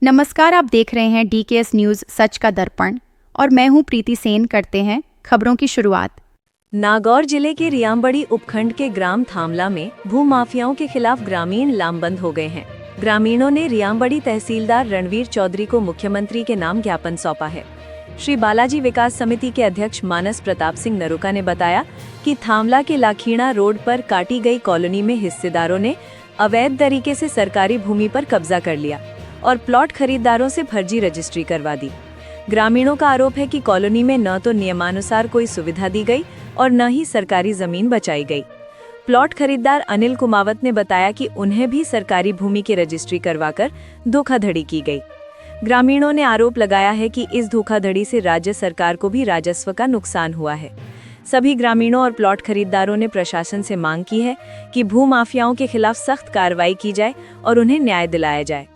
नमस्कार, आप देख रहे हैं DKS न्यूज़ सच का दर्पण और मैं हूं प्रीति सेन। करते हैं खबरों की शुरुआत। नागौर जिले के रियांबड़ी उपखंड के ग्राम थामला में भूमाफियाओं के खिलाफ ग्रामीण लामबंद हो गए हैं। ग्रामीणों ने रियांबड़ी तहसीलदार रणवीर चौधरी को मुख्यमंत्री के नाम ज्ञापन सौंपा है। श्री बालाजी विकास समिति के अध्यक्ष मानस प्रताप सिंह नरुका ने बताया कि थामला के लाखीणा रोड पर काटी गई कॉलोनी में हिस्सेदारों ने अवैध तरीके से सरकारी भूमि पर कब्जा कर लिया और प्लॉट खरीदारों से फर्जी रजिस्ट्री करवा दी। ग्रामीणों का आरोप है कि कॉलोनी में न तो नियमानुसार कोई सुविधा दी गई और न ही सरकारी जमीन बचाई गई। प्लॉट खरीदार अनिल कुमावत ने बताया कि उन्हें भी सरकारी भूमि की रजिस्ट्री करवाकर धोखाधड़ी की गई। ग्रामीणों ने आरोप लगाया है कि इस धोखाधड़ी से राज्य सरकार को भी राजस्व का नुकसान हुआ है। सभी ग्रामीणों और प्लॉट खरीदारों ने प्रशासन से मांग की है कि भूमाफियाओं के खिलाफ सख्त कार्रवाई की जाए और उन्हें न्याय दिलाया जाए।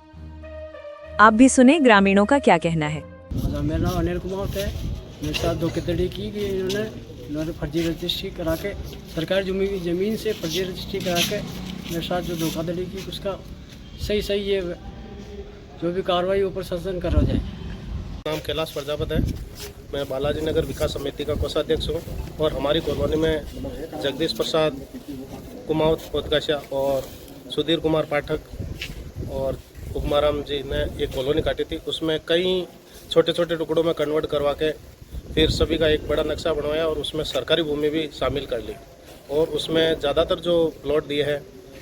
आप भी सुने ग्रामीणों का क्या कहना है। मेरा नाम अनिल कुमार है। मेरे साथ धोखाधड़ी की गई। इन्होंने फर्जी रजिस्ट्री करा के सरकारी ज़मीन से फर्जी रजिस्ट्री करा के मेरे साथ जो धोखाधड़ी की उसका सही ये जो भी कार्रवाई ऊपर शासन करा जाए। नाम कैलाश प्रजापत है। मैं बालाजी नगर विकास समिति का कोषाध्यक्ष हूँ और हमारी कॉलोनी में जगदीश प्रसाद कुमावत पोतकाशा और सुधीर कुमार पाठक और उपमाराम जी ने एक कॉलोनी काटी थी। उसमें कई छोटे छोटे टुकड़ों में कन्वर्ट करवा के फिर सभी का एक बड़ा नक्शा बनवाया और उसमें सरकारी भूमि भी शामिल कर ली और उसमें ज़्यादातर जो प्लॉट दिए हैं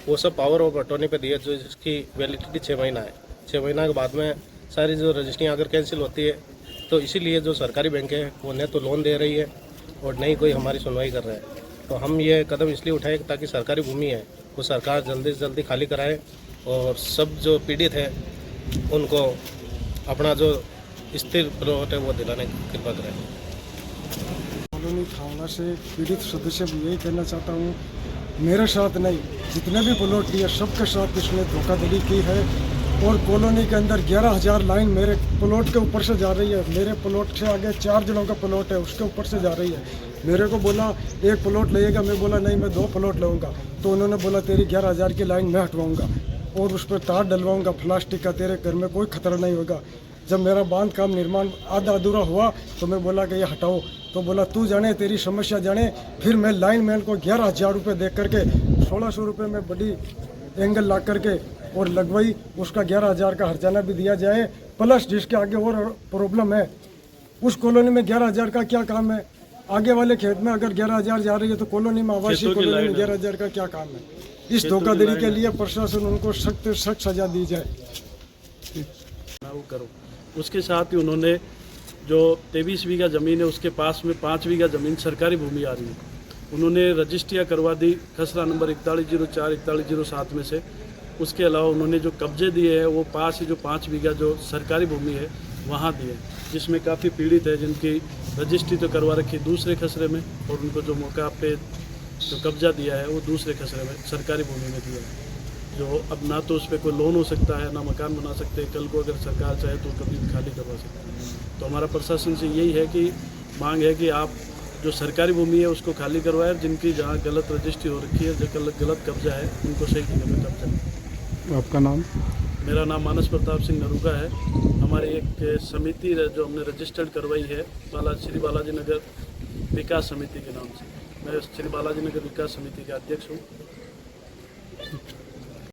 वो सब पावर ऑफ अटॉर्नी पे दिए, जो जिसकी वैलिडिटी 6 महीना है। 6 महीना के बाद में सारी जो रजिस्ट्री अगर कैंसिल होती है तो इसीलिए जो सरकारी बैंक है वो न तो लोन दे रही है और न ही कोई हमारी सुनवाई कर रहा है। तो हम ये कदम इसलिए उठाए ताकि सरकारी भूमि है वो सरकार जल्दी से जल्दी खाली कराए और सब जो पीड़ित है उनको अपना जो स्थिर प्लॉट है वो दिलाने की कृपा करें। कॉलोनी थामला से पीड़ित सदस्य भी यही कहना चाहता हूँ, मेरे साथ नहीं जितने भी प्लॉट लिए सबके साथ इसने धोखाधड़ी की है और कॉलोनी के अंदर 11,000 लाइन मेरे प्लॉट के ऊपर से जा रही है। मेरे प्लॉट से आगे 4 जनों का प्लॉट है उसके ऊपर से जा रही है। मेरे को बोला 1 प्लॉट लगेगा, मैं बोला नहीं मैं 2 प्लॉट लूँगा। तो उन्होंने बोला तेरी 11,000 की लाइन मैं हटवाऊँगा और उस पर तार डलवाऊँगा प्लास्टिक का, तेरे घर में कोई खतरा नहीं होगा। जब मेरा बांध काम निर्माण आधा अधूरा हुआ तो मैं बोला कि ये हटाओ, तो बोला तू जाने तेरी समस्या जाने। फिर मैं लाइन मैन को 11,000 रुपये दे करके 1,600 रुपये में बड़ी एंगल ला करके और लगवाई। उसका 11,000 का हर्जाना भी दिया जाए, प्लस जिसके आगे और प्रॉब्लम है उस कॉलोनी में 11,000 का क्या काम है। आगे वाले खेत में अगर 11,000 जा रही है तो कॉलोनी में आवासीय कॉलोनी में 11,000 का क्या काम है। इस धोखाधड़ी के लिए प्रशासन उनको सख्त सजा दी जाए। करो उसके साथ ही उन्होंने जो 23 बीघा ज़मीन है उसके पास में 5 बीघा ज़मीन सरकारी भूमि आ रही है, उन्होंने रजिस्ट्रियाँ करवा दी खसरा नंबर 4104 4107 में से। उसके अलावा उन्होंने जो कब्जे दिए हैं वो पास ही जो 5 बीघा जो सरकारी भूमि है वहाँ दिए, जिसमें काफ़ी पीड़ित है जिनकी रजिस्ट्री तो करवा रखी दूसरे खसरे में और उनको जो मौका पे जो कब्जा दिया है वो दूसरे खसरे में सरकारी भूमि में दिया है, जो अब ना तो उस पर कोई लोन हो सकता है ना मकान बना सकते हैं। कल को अगर सरकार चाहे तो कभी भी खाली करवा सकते हैं। तो हमारा प्रशासन से यही है कि मांग है कि आप जो सरकारी भूमि है उसको खाली करवाएं, जिनकी जहाँ गलत रजिस्ट्री हो रखी है, जो गलत कब्जा है उनको सही जगह में कब्जा। आपका नाम? मेरा नाम मानस प्रताप सिंह नरुका है। हमारी एक समिति जो हमने रजिस्टर्ड करवाई है श्री बालाजी नगर विकास समिति के नाम से। मैं श्री बालाजी नगर विकास समिति का अध्यक्ष हूँ।